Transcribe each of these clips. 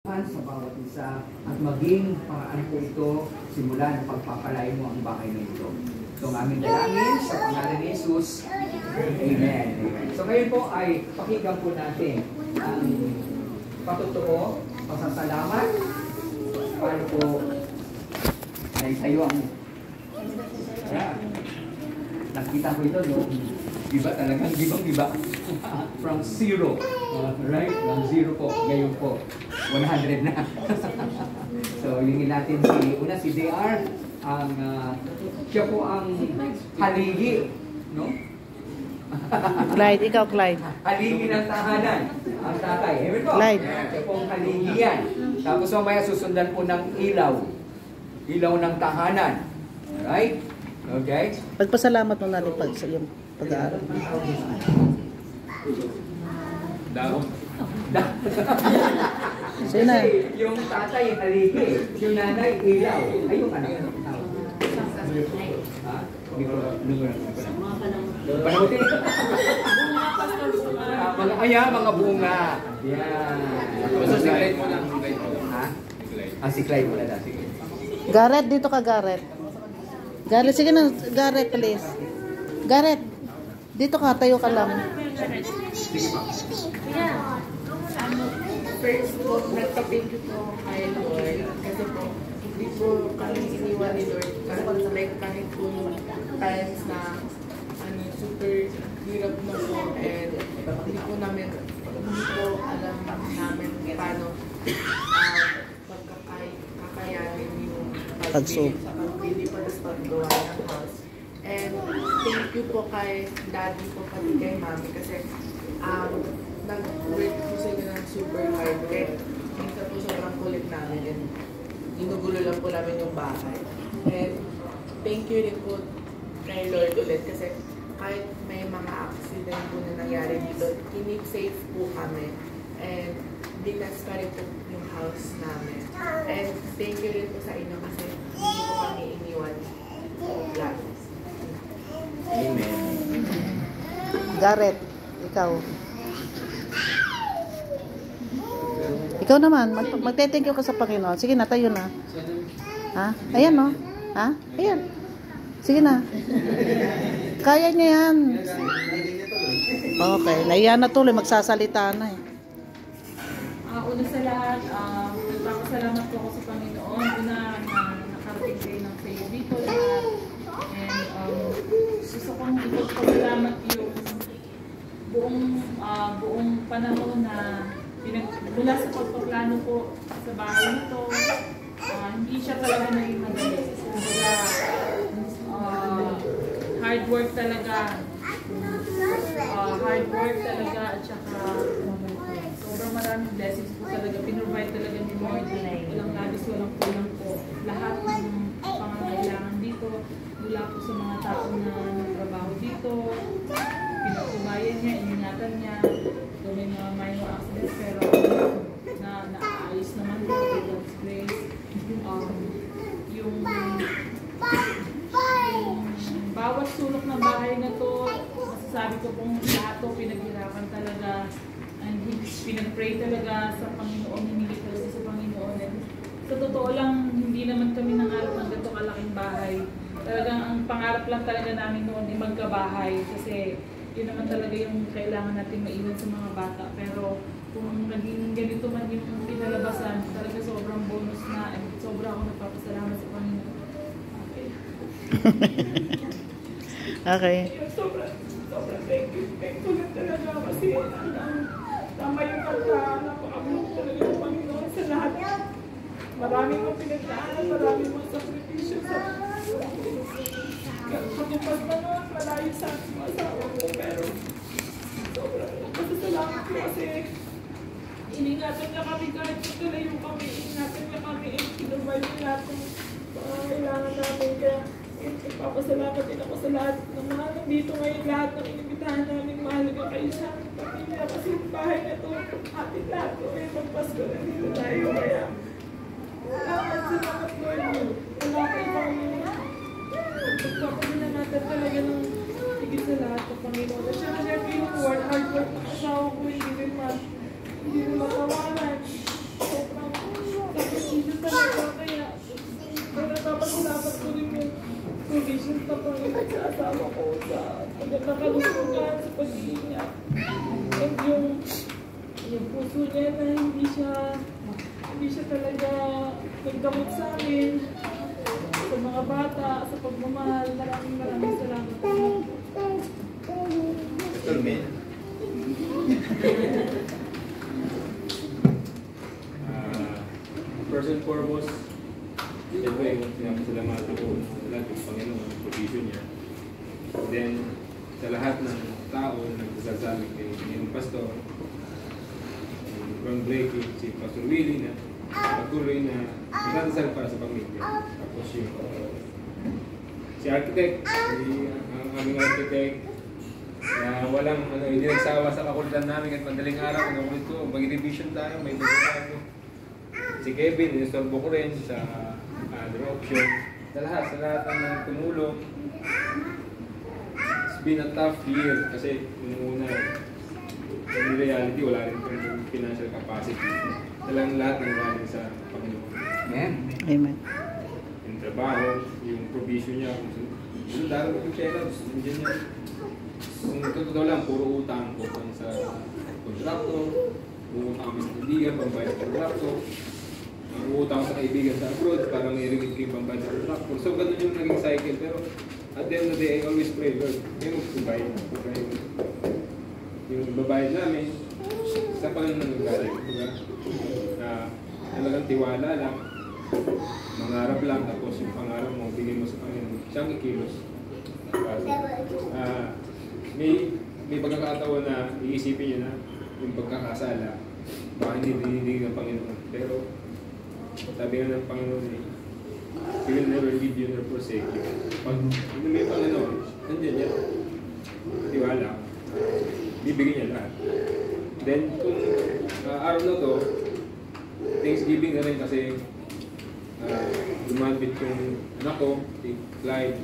sa bawat isa at maging paraan po ito simula ng pagpapalain mo ang bahay na ito. So, ang aming dalangin sa pangalan ni Jesus. Amen. So, ngayon po ay pakinggan po natin ang patotoo, pasasalamat, paano po naitayo ang nakita ko ito, no? Diba talagang diba? From zero. Right? From zero po. Ngayon po. 100 na. So, hilingin natin si DR. Siya po ang haligi. No? Clyde, ikaw Clyde. Haligi ng tahanan. Ang tatay. Ewan po. Clyde. Siya po ang haligi yan. Tapos mamaya susundan po ng ilaw. Ilaw ng tahanan. Alright? Okay? Pagpasalamat mo natin sa iyong pag-aaral. Daw. Sino? Yung tatay haligi, yung nanay ilaw. Ay, yung anak. Ha? Mga bunga. Yan. Basta si Clyde mo na. Ha? Si Clyde mo na. Sige. Garrett, dito ka Garrett. Garrett, sige na. Garrett, please. Garrett, dito ka. Tayo ka lang. Sige pa. First po, nagka-thank you po kay Lord. Kasi po, hindi po kami iniwan ni Lord. Like kahit po times na super hirap na po. And hindi po alam namin paano kakayanin yung pagbili pa sa paggawa ng house. And thank you po kay Daddy po pati kay Mami kasi nag-work po sila ng super hard. Minsan po sobrang kulit namin and ginugulo lang po namin yung bahay. And thank you rin po kay Lord ulit kasi kahit may mga accident po na nangyari dito, kinip safe po kami. And binas pa rin po yung house namin. And thank you rin po sa inyo kasi hindi po kami iniwan. Amen. Garrett, ikaw. Ikaw naman, magte-thank you ka sa Panginoon. Sige na, tayo na. Ha? Ayan, no? Ha? Ayan. Sige na. Kaya niya yan. Okay. Naiyan na tuloy. Magsasalita na eh. Una sa lahat, nagpapasalamat po ako sa Panginoon. Una na nakarating kayo ng sayo dito lahat. And gusto kong ipagpasalamat yung buong panahon na mula sa pagpaplano po sa bahay nito, hindi siya talaga naging madali. Hard work talaga. At saka sobrang maraming blessings po talaga. Pinrovide talaga ni Lord. Walang labis, walang kulang po. Lahat ng pangangailangan dito, mula po sa mga tao na nagtrabaho dito, pinagsubayan niya, iningatan niya. May mga minor accidents pero naaayos naman po with God's grace. Yung bawat sulok ng bahay na to, masasabi ko pong lahat to pinaghirapan talaga and pinag-pray talaga sa Panginoon, hinilig talaga sa Panginoon. And sa totoo lang, hindi naman kami nangarap ng ganito kalaking bahay. Talagang ang pangarap lang talaga namin noon ay magkabahay kasi yun naman talaga yung kailangan natin maiwan sa mga bata. Pero kung naging ganito man yung pinalabasan, talaga sobrang bonus na and sobrang ako nagpapasalamat sa Panginoon. Okay. Okay. Sobrang thank you. Thankful na talaga kasi tama yung napaka-blok talaga yung Panginoon sa lahat. Maraming mga pinagdaanan, maraming mga sakripisyo sa pagkapas na nun, malayo sa aking asawa ko, pero sobrang pasasalamat ko kasi iningatan niya kami kahit magkalayo kami, iningatan niya kami, pinrovide niya lahat ng kailangan namin, kaya ipapasalamat din ako sa lahat ng mga nandito ngayon, lahat ng inibitahan namin, mahalaga kayo sa aming pamilya kasi yung bahay na ito, ating lahat ko, may magpasko na dito tayo, kaya salamat Lord, wala kayo kami pagpapagina natin talaga ng higit sa lahat ng Panginoon. At siya na siyempre yung hard work ng asawa ko, hindi rin matawanan. Sobrang asawa ko sa pagkakalusugan, sa pag-iingat. And yung puso niya na hindi siya talaga nagdamot sa amin, sa mga bata, sa pagmamahal. Maraming salamat po. First and foremost, siyempre yung pinapasalamatan ko sa lahat ng Panginoon, ang provision niya. Then, sa lahat ng tao na nagsasabi kay yung pastor, yung breaking, si Pastor Willie na patuloy na pinadasal para sa pamilya. Tapos yung si architect, ang aming architect, na walang hindi nagsawa sa kakulitan namin at madaling araw, nakulit ko, mag-revision tayo, may tayo. Si Kevin, inistorbo ko rin sa other option. Sa lahat ng tumulong. It's been a tough year kasi yung una, in reality, wala rin yung financial capacity. Talagang lahat ng galing sa Panginoon. Amen. Amen. Yung trabaho, yung provision niya, yung daro yung pera, nandiyan niya. Kung totoo lang, puro utang ko sa kontraktor, utang kami sa kaibigan, pambayad sa kontraktor, utang sa kaibigan sa abroad para may rimit kayo pambayad sa kontraktor. So, ganun yung naging cycle. Pero, at the end of the day, I always pray, Lord, may mag-provide. Yung babayad namin, sa Panginoon nag-galing. Talagang tiwala lang, mangarap lang, tapos yung pangarap mo, bigay mo sa Panginoon, siyang ikilos. May pagkakataon na iisipin nyo na yung pagkakasala, baka hindi dinidig ng Panginoon. Pero, sabi nga ng Panginoon He will never leave you nor forsake you. Pag may Panginoon, nandiyan yan. Tiwala. Bibigyan niya lahat. Then, kung araw na to, Thanksgiving na rin kasi lumabit yung anak ko, si Clyde,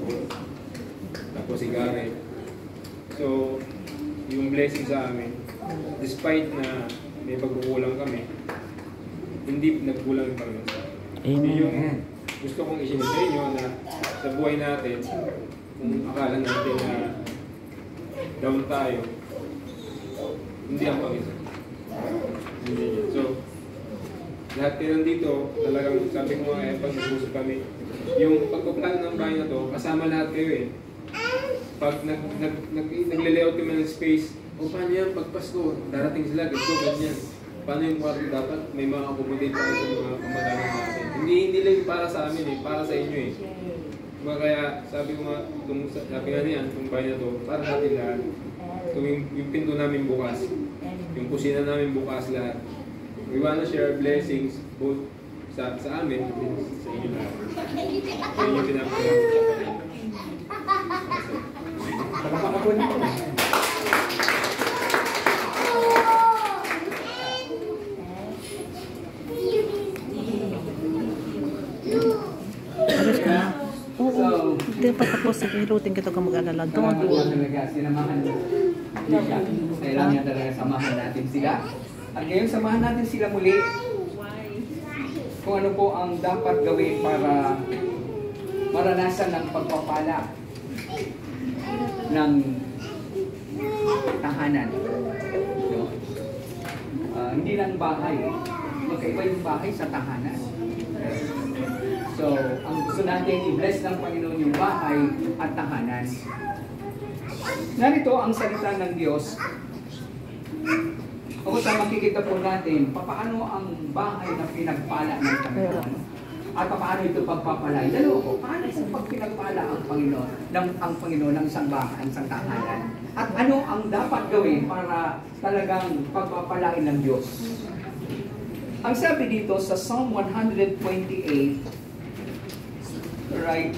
tapos si Gareth. So, yung blessing sa amin, despite na may pagkukulang kami, hindi nagkulang yung Panginoon sa amin. Amen. Yung gusto kong isinip sa inyo na sa buhay natin, kung akala natin na down tayo, hindi ang Panginoon. Hindi yun. So, lahat kayo nandito, talagang sabi ko nga pag nag-usap kami, yung pagpaplano ng bahay na to, kasama lahat kayo eh. Pag nagle-layout kami ng space, o paano yan, pag Pasko, darating sila, ganyan. Paano yung kwarto dapat, may mga accommodate tayo sa mga kamag-anak natin. Hindi lang para sa amin eh, para sa inyo eh. Kaya sabi ko nga, sabi nga niyan, itong bahay na to, para natin lahat. Yung pinto namin bukas, yung kusina namin bukas lahat. We wanna share blessings both sa amin at sa inyo lahat. Sa inyo pinapagawa sa Panginoon. Pagkakapon ko. Alis ka na. Oo. So, Hindi pa tapos. Hilutin kita kung mag-alala. Don't Mga worry. talaga, sinamahan niya. Kailangan niya talaga samahan natin sila. At ngayon, samahan natin sila muli kung ano po ang dapat gawin para maranasan ng pagpapala ng tahanan. No? Hindi lang bahay. Magkaiba yung bahay sa tahanan. So, ang gusto natin, i-bless ng Panginoon yung bahay at tahanan. Narito ang salita ng Diyos. O sa makikita po natin, paano ang bahay na pinagpala ng Panginoon at paano ito pagpapalay. Dalawa po, paano po pag pinagpala ang Panginoon ng isang bahay, ang isang tahanan? At ano ang dapat gawin para talagang pagpapalain ng Diyos? Ang sabi dito sa Psalm 128, right,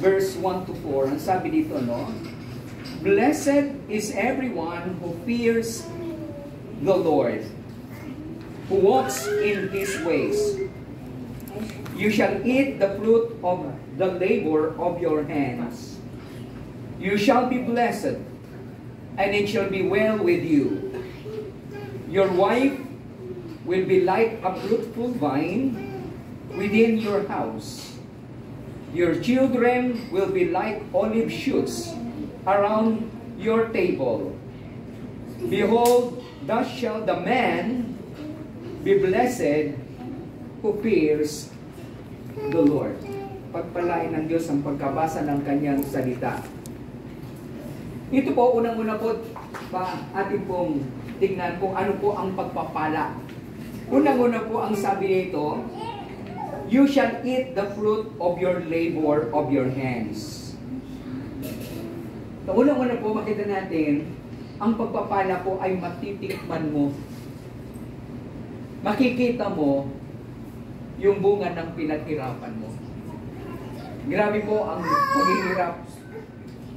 verse 1 to 4, ang sabi dito, no? Blessed is everyone who fears the Lord, who walks in His ways. You shall eat the fruit of the labor of your hands. You shall be blessed, and it shall be well with you. Your wife will be like a fruitful vine within your house. Your children will be like olive shoots around your table. Behold, thus shall the man be blessed who fears the Lord. Pagpalain ng Diyos ang pagkabasa ng kanyang salita. Ito po, unang-una po, atin pong tingnan kung ano po ang pagpapala. Unang-una po ang sabi nito, you shall eat the fruit of your labor of your hands. So, unang-una po, makita natin, ang pagpapala po ay matitikman mo. Makikita mo yung bunga ng pinaghirapan mo. Grabe po ang paghihirap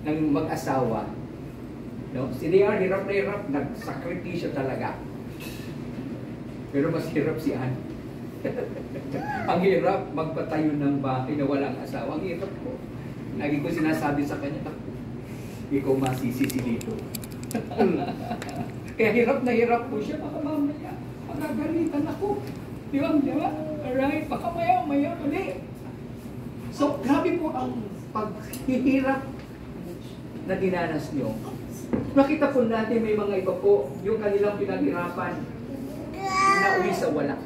ng mag-asawa. No? Si Diar, hirap na hirap, nagsakripisyo talaga. Pero mas hirap si Ann. Ang hirap magpatayo ng bahay na walang asawa. Ang hirap po. Lagi ko sinasabi sa kanya, ikaw masisisi dito. Kaya hirap na hirap po siya. Baka mamaya, magagalitan ako. Di ba? Di ba? Alright, baka maya ulit. So, grabe po ang paghihirap na dinanas nyo. Nakita po natin may mga iba po, yung kanilang pinaghirapan na uwi sa wala.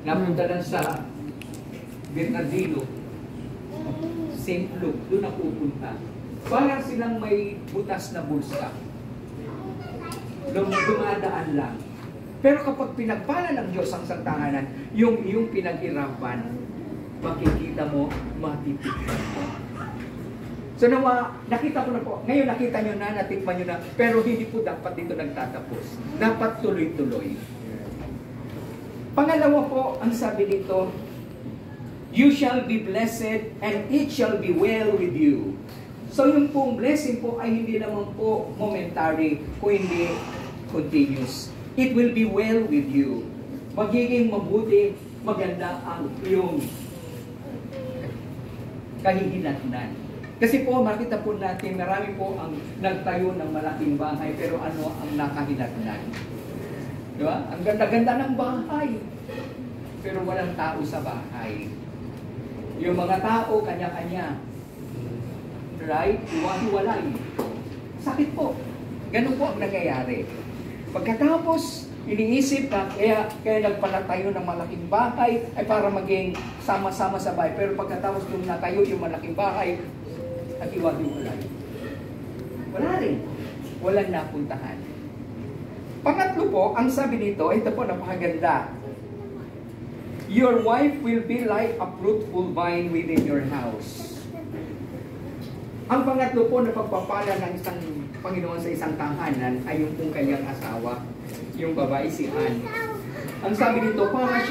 Napunta lang sa Bernardino, St. Luke, doon napupunta. Parang silang may butas na bulsa. Dumadaan lang. Pero kapag pinagpala ng Diyos ang santahanan, yung iyong pinaghirapan, makikita mo, matitikman mo. So nakita ko na po, ngayon nakita nyo na, natikman nyo na, pero hindi po dapat dito nagtatapos. Dapat tuloy-tuloy. Pangalawa po, ang sabi dito, you shall be blessed and it shall be well with you. So yung pong blessing po ay hindi naman po momentary, kung hindi continuous. It will be well with you. Magiging mabuti, maganda ang iyong kahihinatnan. Kasi po, makita po natin, marami po ang nagtayo ng malaking bahay, pero ano ang nakahinatnan? Di ba? Ang ganda-ganda ng bahay, pero walang tao sa bahay. Yung mga tao, kanya-kanya. Right? Iwan-iwalay. Sakit po. Ganun po ang nangyayari. Pagkatapos, iniisip na, kaya nagpanatayo ng malaking bahay, ay para maging sama-sama sa bahay. Pero pagkatapos nung natayo yung malaking bahay, at iwan-iwalay. Wala rin. Walang napuntahan. Pangatlo po, ang sabi dito, ito po napakaganda. Your wife will be like a fruitful vine within your house. Ang pangatlo po na pagpapala ng isang Panginoon sa isang tahanan ay yung kung kanyang asawa, yung babae si Ann. Ang sabi dito, para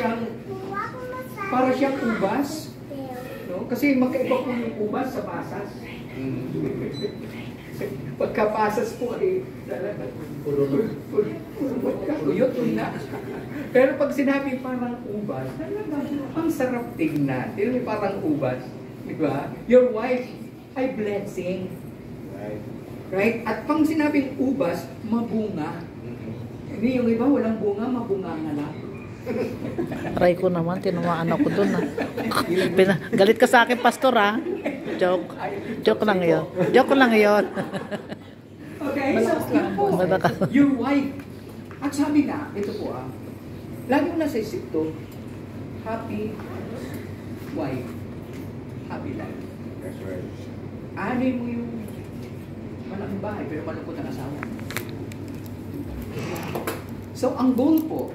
siyang ubas. No? Kasi magkaiba po yung ubas sa pasas. Pagkapasas po ay uyot na. Pero pag sinabi parang ubas, ang sarap tingnan. Parang ubas. Diba? Your wife ay blessing. Right? At pang sinabing ubas, mabunga. Hindi yung iba, walang bunga, mabunga nga lang. Try ko naman, tinumaan ako dun galit ka sa akin, pastor ha? Joke lang yun. Okay, so yun po, your wife. At sabi na, ito po lagi mo nasa isip to, happy wife, happy life. That's right. Aanin mo yung malaking bahay, pero malungkot ang asawa. So, ang goal po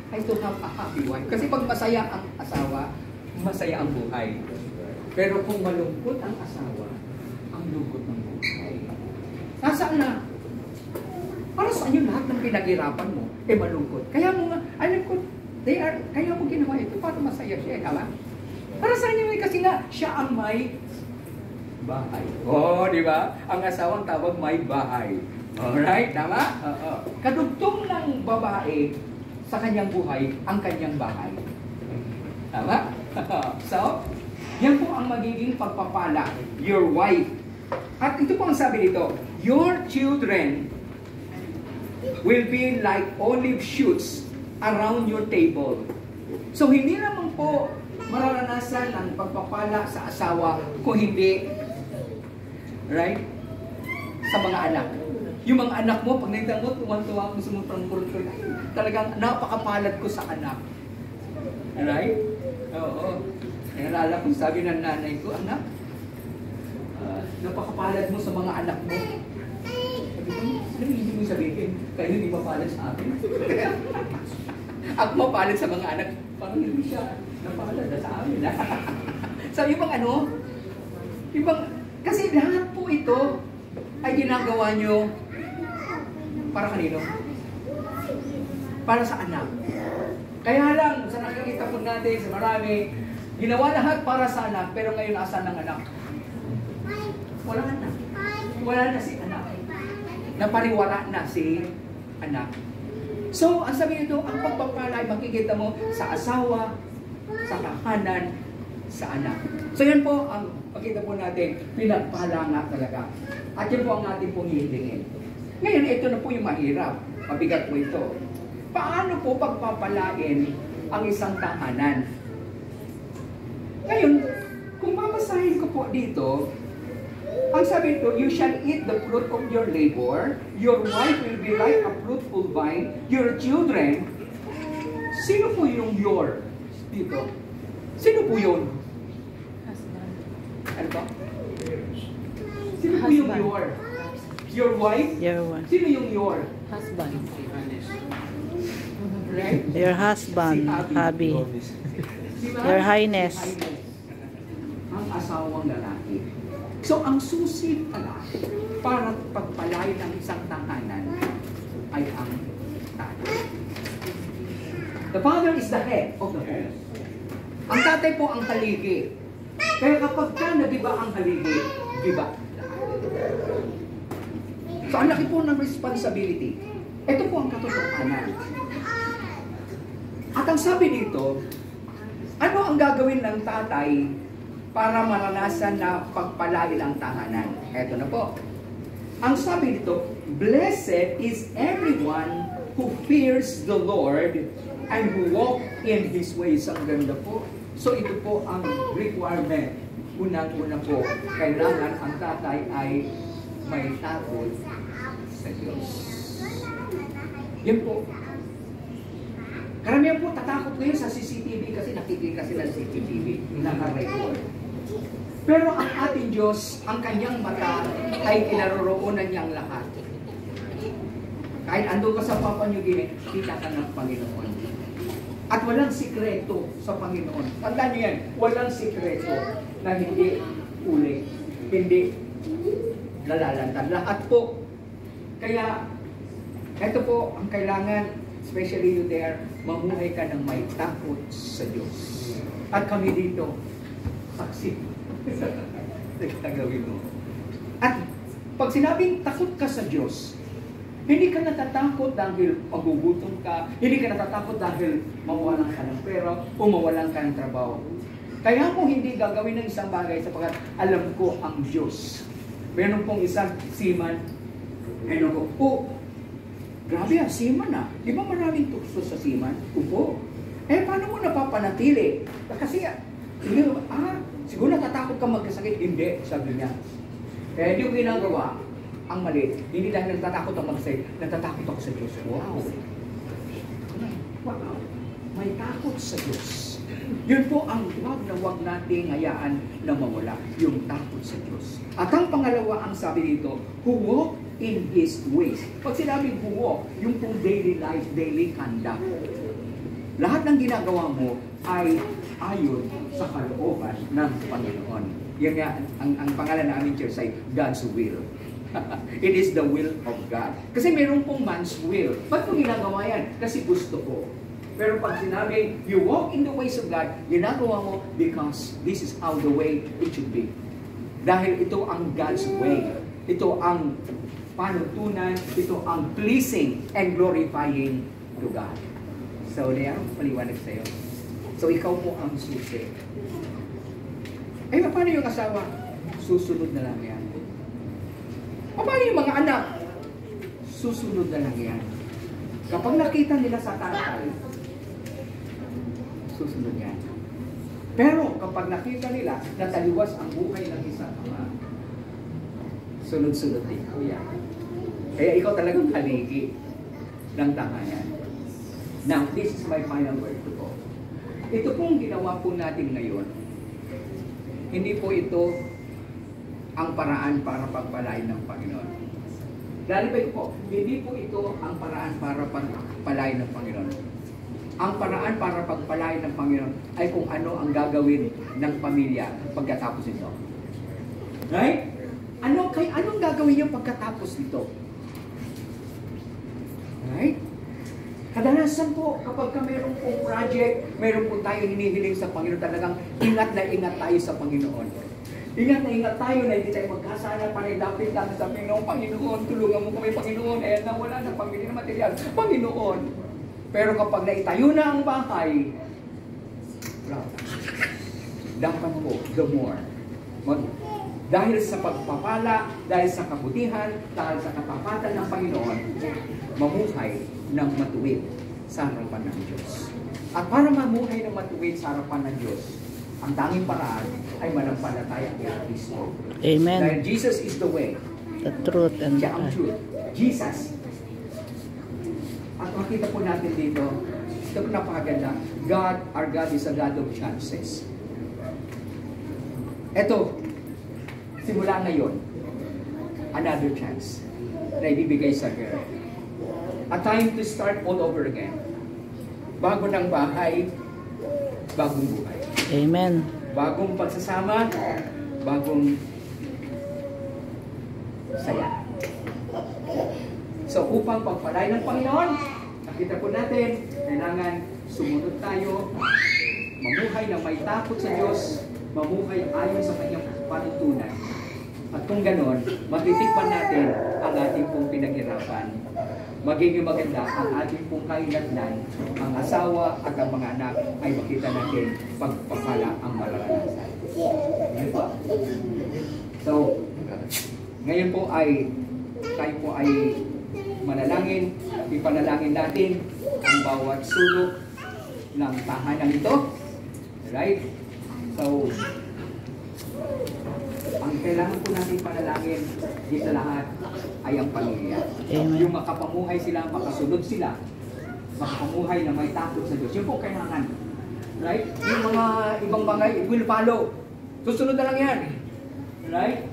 ay to have a happy wife. Kasi pag masaya ang asawa, masaya ang buhay. Pero kung malungkot ang asawa, ang lungkot ng buhay. Nasaan na? Para saan yung lahat ng pinaghirapan mo, malungkot. Kaya mo nga, alam ko, kaya mo ginawa ito para masaya siya, tama? Para saan yun? Kasi nga, siya ang may bahay. Di ba? Ang asawang tawag may bahay. Alright, tama? Kadugtong ng babae sa kanyang buhay, ang kanyang bahay. Tama? So, yan po ang magiging pagpapala. Your wife. At ito po ang sabi dito, your children will be like olive shoots around your table. So, hindi naman po mararanasan ang pagpapala sa asawa kung hindi, right? Sa mga anak. Yung mga anak mo, pag nakita mo, tuwan-tuwa kung sumutrangkul ko, talagang napakapalad ko sa anak. Right? Oo. Nalala ko, sabi ng nanay ko, anak, napakapalad mo sa mga anak mo. Sabi ko, ano hindi mo sabihin? Kayo hindi mapalad sa akin. Ako mapalad sa mga anak, parang hindi siya napalad na sa amin. So, ibang ano, kasi lahat po ito ay ginagawa nyo para kanino? Para sa anak. Kaya lang, sa nakikita po natin, sa marami, ginawa lahat para sa anak, pero ngayon asan ng anak? Wala na. Wala na si anak. Napariwara na si anak. So, ang sabi nito, ang pagpapala ay makikita mo sa asawa, sa tahanan, sa anak. So, yan po ang makita po natin, pinagpala nga talaga. At yan po ang ating pong hihilingin. Ngayon, ito na po yung mahirap. Mabigat po ito. Paano po pagpapalain ang isang tahanan? Ngayon, kung babasahin ko po dito, ang sabi ito, you shall eat the fruit of your labor, your wife will be like a fruitful vine, your children. Sino po yung your dito? Sino po yun? Husband. Ano ba? Sino po yung your? Your wife? Your wife. Sino yung your? Husband. Right? Your husband, Si hubby. Diba? Your Highness. Ang asawang lalaki. So, ang susi pala para pagpalain ng isang tahanan ay ang tatay. The father is the head of the home. Ang tatay po ang haligi. Kaya kapag ka nagiba ang haligi, giba lahat. So, ang laki po ng responsibility. Ito po ang katotohanan. At ang sabi dito, ano ang gagawin ng tatay para maranasan na pagpalain ang tahanan? Ito na po. Ang sabi dito, blessed is everyone who fears the Lord and who walk in His ways. Ang ganda po. So ito po ang requirement. Unang-una po, kailangan ang tatay ay may takot sa Diyos. Yan po. Karamihan po tatakot ngayon sa CCTV kasi nakikita sila sa CCTV. Naka-record. Pero ang ating Diyos, ang kanyang mata ay kinaroroonan niyang lahat. Kahit ando ka sa Papua New Guinea, kita ka ng Panginoon. At walang sikreto sa Panginoon. Tandaan niyo yan, walang sikreto na hindi uli, hindi nalalantad. Lahat po. Kaya, ito po ang kailangan, especially you there, mamuhay ka ng may takot sa Diyos. At kami dito, saksi. Nagtagawin mo. At pag sinabing takot ka sa Diyos, hindi ka natatakot dahil magugutom ka, hindi ka natatakot dahil mawalan ka ng pera o mawalan ka ng trabaho. Kaya mo hindi gagawin ng isang bagay sapagkat alam ko ang Diyos. Meron pong isang seaman, meron ko, grabe seaman ah. Di ba maraming tukso sa seaman? Upo. Paano mo napapanatili? Kasi, siguro natatakot ka magkasakit. Hindi, sabi niya. Di yung ginagawa, ang mali. Hindi dahil natatakot ako magkasakit, natatakot ako sa Diyos. Wow. Wow. May takot sa Diyos. Yun po ang wag nating hayaan na mawala. Yung takot sa Diyos. At ang pangalawa, ang sabi dito, who walk in His ways. Pag sinabing who walk, yung pong daily life, daily conduct. Lahat ng ginagawa mo ay ayon sa kalooban ng Panginoon. Yan nga, ang pangalan namin church ay God's will. It is the will of God. Kasi meron pong man's will. Ba't mo ginagawa yan? Kasi gusto ko. Pero pag sinabi, you walk in the ways of God, ginagawa mo because this is how the way it should be. Dahil ito ang God's way. Ito ang panutunan, ito ang pleasing and glorifying to God. So, Lea, paliwanag sa'yo. So, ikaw po ang susi. Paano yung asawa? Susunod na lang yan. Paano yung mga anak? Susunod na lang yan. Kapag nakita nila sa tatay, susunod yan. Pero kapag nakita nila na taliwas ang buhay ng isang ama, sunod-sunod din ko yan. Kaya ikaw talagang haligi ng tahanan. Now, this is my final word to go. Ito pong ginawa po natin ngayon, hindi po ito ang paraan para pagpalain ng Panginoon. Lalibay ko po, hindi po ito ang paraan para pagpalain ng Panginoon. Ang paraan para pagpalain ng Panginoon ay kung ano ang gagawin ng pamilya pagkatapos nito. Right? Anong gagawin niyo pagkatapos nito? Right? Kadalasan po, kapag mayroon pong project, mayroon po tayo hinihiling sa Panginoon, talagang ingat na ingat tayo sa Panginoon. Ingat na ingat tayo na hindi tayo magkasala, panilapit lang sa Panginoon. Panginoon, tulungan mo kami, Panginoon. Eh, nawala na pamilya na material. Panginoon. Pero kapag naitayo na ang bahay, dapat po, the more. Dahil sa pagpapala, dahil sa kabutihan, dahil sa katapatan ng Panginoon, mamuhay ng matuwid sa harapan ng Diyos. At para mamuhay ng matuwid sa harapan ng Diyos, ang tanging paraan ay manampalataya kay Kristo. Amen. Dahil Jesus is the way. The truth and the Siya ang truth. Jesus. At makita po natin dito, ito po napakaganda. Our God is a God of chances. Ito, simula ngayon, another chance na ibibigay sa girl. A time to start all over again. Bago ng bahay, bagong buhay. Amen. Bagong pagsasama, bagong saya. So upang pagpalay ng Panginoon, nakita po natin, kailangan sumunod tayo, mamuhay na may takot sa Diyos, mamuhay ayon sa kanyang panuntunan. At kung ganon, matitikpan natin ang ating pong pinaghirapan. Magiging maganda ang ating pong kainatnan, ang asawa at ang mga anak ay makita natin pagpapala ang mararanasan. Ngayon po. So, ngayon po ay tayo po ay manalangin, ipanalangin natin ang bawat sulok ng tahanan ito. Right? So, ang kailangan po natin panalangin dito lahat ay ang pamilya. Amen. Yung makapamuhay sila, makasunod sila, makapamuhay na may takot sa Diyos. Yun po kailangan. Right? Yung mga ibang bagay, it will follow. Susunod na lang yan. Right?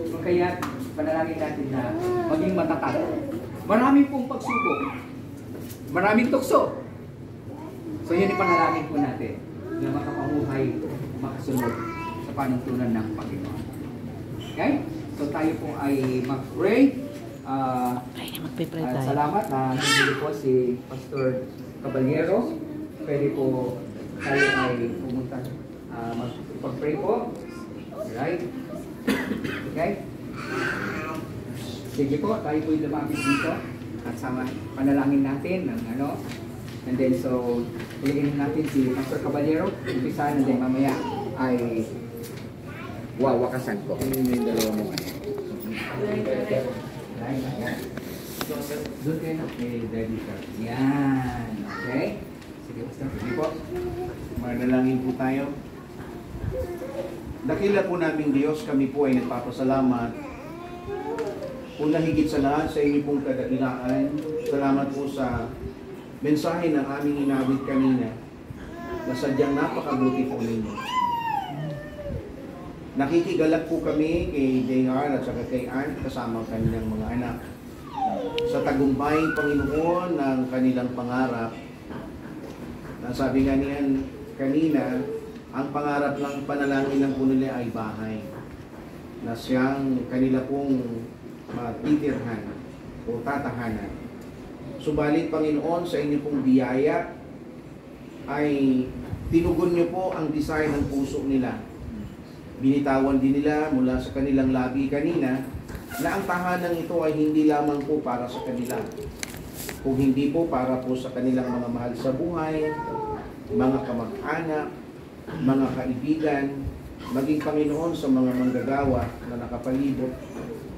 So, kaya panalangin natin na maging matatag. Maraming pong pagsubok. Maraming tukso. So yun yung panalangin po natin na makapamuhay, makasunod sa panuntunan ng Panginoon. Okay? So tayo po ay mag-pray. Magpipray tayo. Salamat na nandito po si Pastor Caballero. Pwede po tayo ay pumunta mag-pray po. Right? Okay? Sige po, tayo po yung lumapit dito at sama panalangin natin ng ano. And then so, iligin natin si Pastor Caballero. Umpisa and then mamaya ay wawakasan ko. Yung dalawa mo. Doon kayo na kay Daddy Sir. Yan. Okay? Sige, Pastor. Sige po. Manalangin po tayo. Dakila po naming Diyos, kami po ay nagpapasalamat. Una higit sa lahat sa inyo pong kadakilaan. Salamat po sa mensahe ng aming inawit kanina na sadyang napakabuti po ninyo. Nakikigalak po kami kay JR at saka kay Ann kasama ang kanilang mga anak sa tagumpay, Panginoon, ng kanilang pangarap. Nasabi nga niyan kanina, ang pangarap ng panalangin ng po nila ay bahay na siyang kanila pong matitirhan o tatahanan. Subalit, Panginoon, sa inyo pong biyaya ay tinugon niyo po ang desire ng puso nila. Binitawan din nila mula sa kanilang labi kanina na ang tahanan ito ay hindi lamang po para sa kanila, kung hindi po para po sa kanilang mga mahal sa buhay, mga kamag-anak, mga kaibigan, maging Panginoon sa mga manggagawa na nakapalibot,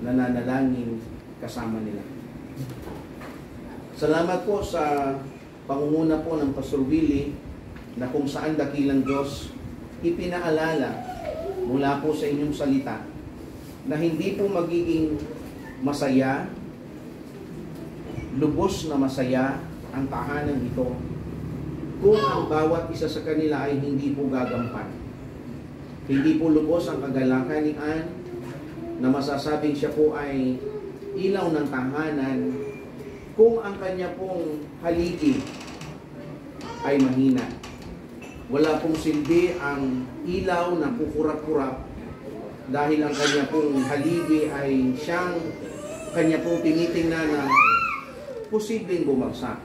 nananalangin kasama nila. Salamat po sa pangunguna po ng Pastor Willie na kung saan dakilang Diyos ipinaalala mula po sa inyong salita na hindi po magiging masaya, lubos na masaya ang tahanan ito kung ang bawat isa sa kanila ay hindi po gagampan. Hindi po lubos ang kagalakan ni Ann na masasabing siya po ay ilaw ng tahanan kung ang kanya pong haligi ay mahina. Wala pong silbi ang ilaw na kukurap-kurap dahil ang kanya pong haligi ay siyang kanya pong tinitingnan na posibleng bumagsak.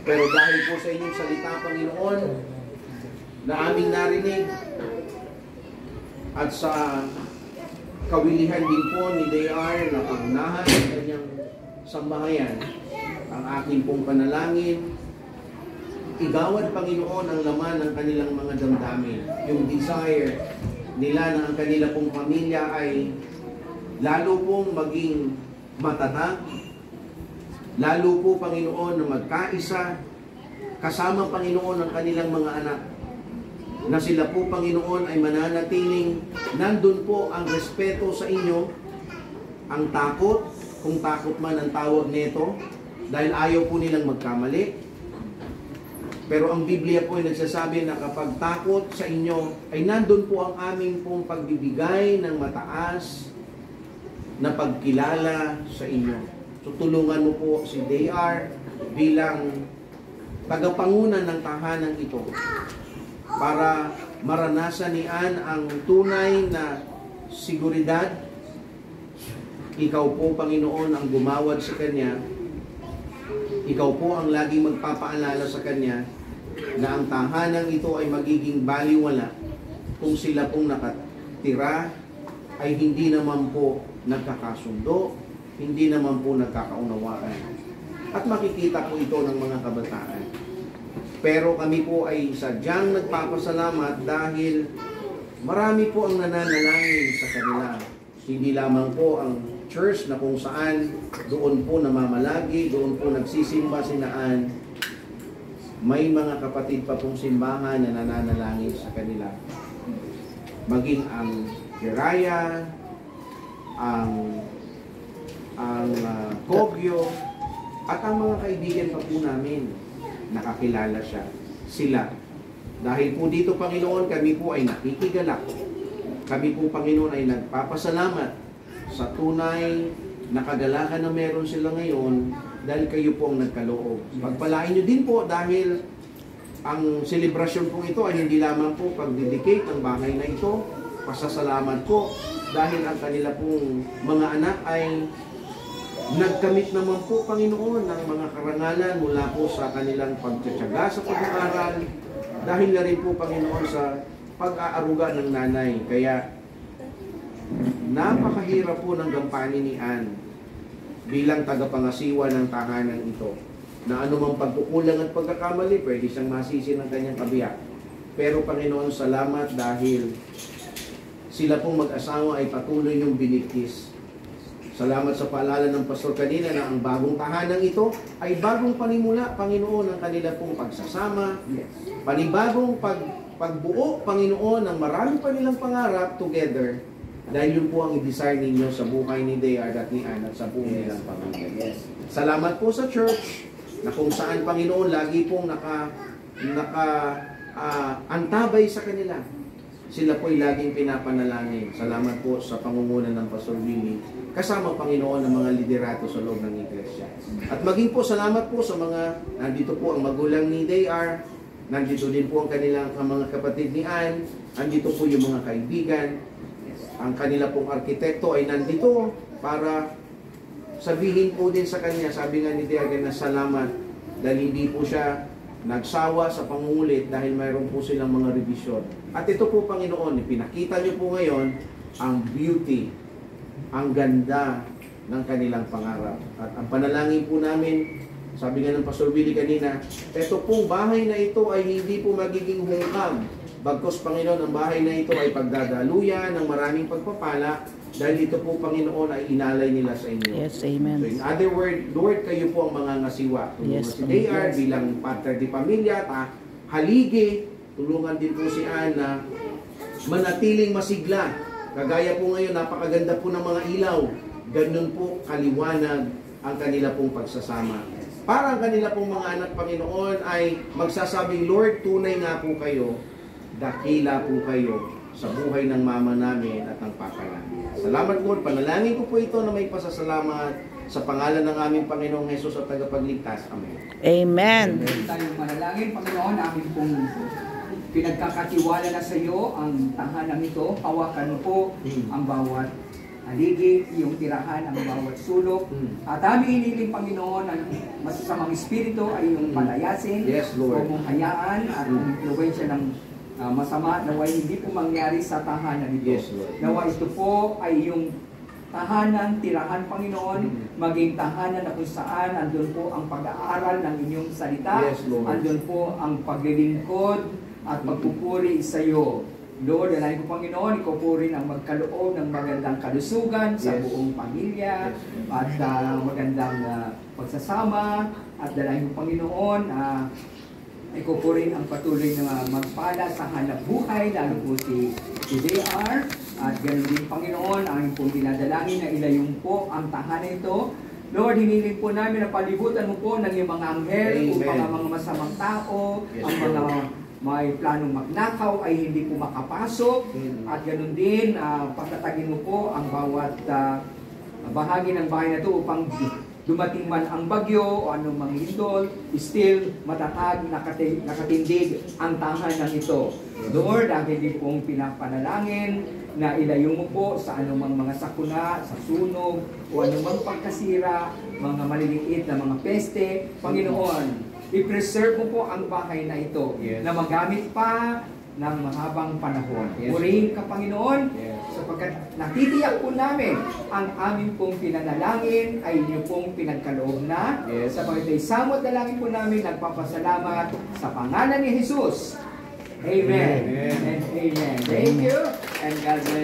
Pero dahil po sa inyong salita, Panginoon, na aming narinig at sa kawilihan din po ni D.R. na pagnahan ng kanyang sambahayan, ang aking pong panalangin, igawad, Panginoon, ang laman ng kanilang mga damdamin. Yung desire nila na ang kanila pong pamilya ay lalo pong maging matatag, lalo po, Panginoon, na magkaisa, kasama, Panginoon, ang kanilang mga anak, na sila po, Panginoon, ay mananatiling nandun po ang respeto sa inyo, ang takot, kung takot man ang tawag nito, dahil ayaw po nilang magkamali. Pero ang Biblia po ay nagsasabi na kapag takot sa inyo, ay nandun po ang aming pong pagbibigay ng mataas na pagkilala sa inyo. So tulungan mo po si D.R. bilang tagapangunan ng tahanan ito para maranasan ni Ann ang tunay na seguridad. Ikaw po, Panginoon, ang gumawad sa kanya. Ikaw po ang laging magpapaalala sa kanya na ang tahanan ito ay magiging baliwala kung sila pong nakatira ay hindi naman po nagkakasundo, hindi naman po nagkakaunawaan. At makikita po ito ng mga kabataan. Pero kami po ay sadyang nagpapasalamat dahil marami po ang nananalangin sa kanila. Hindi lamang po ang church na kung saan doon po namamalagi, doon po nagsisimba si Ann. May mga kapatid pa pong simbahan na nananalangin sa kanila. Maging ang Geraya, ang Kogyo, at ang mga kaibigan pa po namin, nakakilala sila. Dahil po dito, Panginoon, kami po ay nakikigalak. Kami po, Panginoon, ay nagpapasalamat sa tunay na kagalakan na meron sila ngayon dahil kayo po ang nagkaloob. Pagpalain nyo din po dahil ang selebrasyon po ito ay hindi lamang po pag-dedicate ng bahay na ito, pasasalamat po dahil ang kanila pong mga anak ay nagkamit naman po, Panginoon, ng mga karangalan mula po sa kanilang pagtsatsaga sa pag-aaral dahil na rin po, Panginoon, sa pag-aaruga ng nanay. Kaya napakahirap po ng gampanin ni Ann bilang tagapangasiwa ng tahanan ito na anumang pagkukulang at pagkakamali, pwede siyang masisi ng kanyang kabiyak. Pero, Panginoon, salamat dahil sila pong mag-asawa ay patuloy niyong binigkis. Salamat sa paalala ng pastor kanina na ang bagong tahanan ito ay bagong panimula, Panginoon, ang kanila pong pagsasama, panibagong pagbuo, Panginoon, ng marami pa nilang pangarap together dahil yun po ang i-desire ninyo sa buhay ni D.R. at ni Ann at sa buong nilang pamilya. Salamat po sa church na kung saan, Panginoon, lagi pong antabay sa kanila. Sila po ay laging pinapanalangin. Salamat po sa pangunguna ng Pastor Billy, kasama, Panginoon, ng mga liderato sa loob ng iglesia. At maging po salamat po sa mga, nandito po ang magulang ni D.R., nandito din po ang kanilang mga kapatid ni Ann, nandito po yung mga kaibigan, ang kanila pong arkitekto ay nandito para sabihin po din sa kanya, sabi nga ni D.R. na salamat dahil hindi po siya nagsawa sa pangungulit dahil mayroon po silang mga revision. At ito po, Panginoon, ipinakita niyo po ngayon ang beauty, ang ganda ng kanilang pangarap. At ang panalangin po namin, sabi nga ng Pastor Billy kanina, ito pong bahay na ito ay hindi po magiging hungkam. Bagkus, Panginoon, ang bahay na ito ay pagdadaluyan ng maraming pagpapala dahil ito po, Panginoon, ay inalay nila sa inyo. Yes, amen. So in other words, Lord, kayo po ang mga ngasiwa. Yes, si D.R. bilang pater di pamilya, haligi. Tulungan din po si Ana manatiling masigla. Kagaya po ngayon, napakaganda po ng mga ilaw. Ganun po kaliwanag ang kanila pong pagsasama. Para ang kanila pong mga anak, Panginoon, ay magsasabing, Lord, tunay nga po kayo, dakila po kayo sa buhay ng mama namin at ng papa namin. Salamat, Lord. Panalangin ko po ito na may pasasalamat sa pangalan ng aming Panginoong Hesus at tagapagligtas. Amen. Amen. Tayong manalangin, Panginoon, amin pong pinagkakatiwala na sa iyo ang tahanan ito. Hawakan mo po ang bawat haligi, iyong tirahan ang bawat sulok. At aming iniling, Panginoon, ang masasamang espiritu ay iyong palayasin. Yes, Lord. Huwag mong hayaan at influensya ng masama naway hindi po mangyari sa tahanan ito. Yes, Lord. Naway ito po ay iyong tahanan, tirahan, Panginoon, maging tahanan na kung saan andun po ang pag-aaral ng inyong salita. Yes, Lord. Andun po ang paglilingkod at pagpupuri sa iyo. Lord, dalahin ko, Panginoon, ikaw po rin ang magkaloob ng magandang kalusugan sa Yes. buong pamilya at magandang pagsasama. At dalahin ko, Panginoon, ikaw po rin ang patuloy na magpala sa hanap buhay, lalo po si JR. At ganoon din, Panginoon, ang pong dinadalangin na ilayong po ang tahanan ito. Lord, hiniling po namin na palibutan mo po ng iyong mga anghel upang ang mga masamang tao, Yes, ang mga may planong magnakaw ay hindi po makapasok. At ganoon din, patatagin mo po ang bawat bahagi ng bahay na ito upang dumating man ang bagyo o anong mga lindol, still matatag, nakatindig ang tahanan ito. Lord, ang hindi pong pinapanalangin na ilayo mo po sa anumang mga sakuna, sa sunog, o anumang pagkasira, mga maliliit na mga peste. Panginoon, i-preserve mo po ang bahay na ito, Yes. na magamit pa ng mahabang panahon. Yes. Purihin ka, Panginoon, Yes. sapagkat natitiyak po namin ang aming pong pinanalangin ay inyo pong pinagkaloob na. Yes. Sapagkat ay samot na langin po namin nagpapasalamat sa pangalan ni Jesus. Amen. Amen. And amen. Thank you and God bless.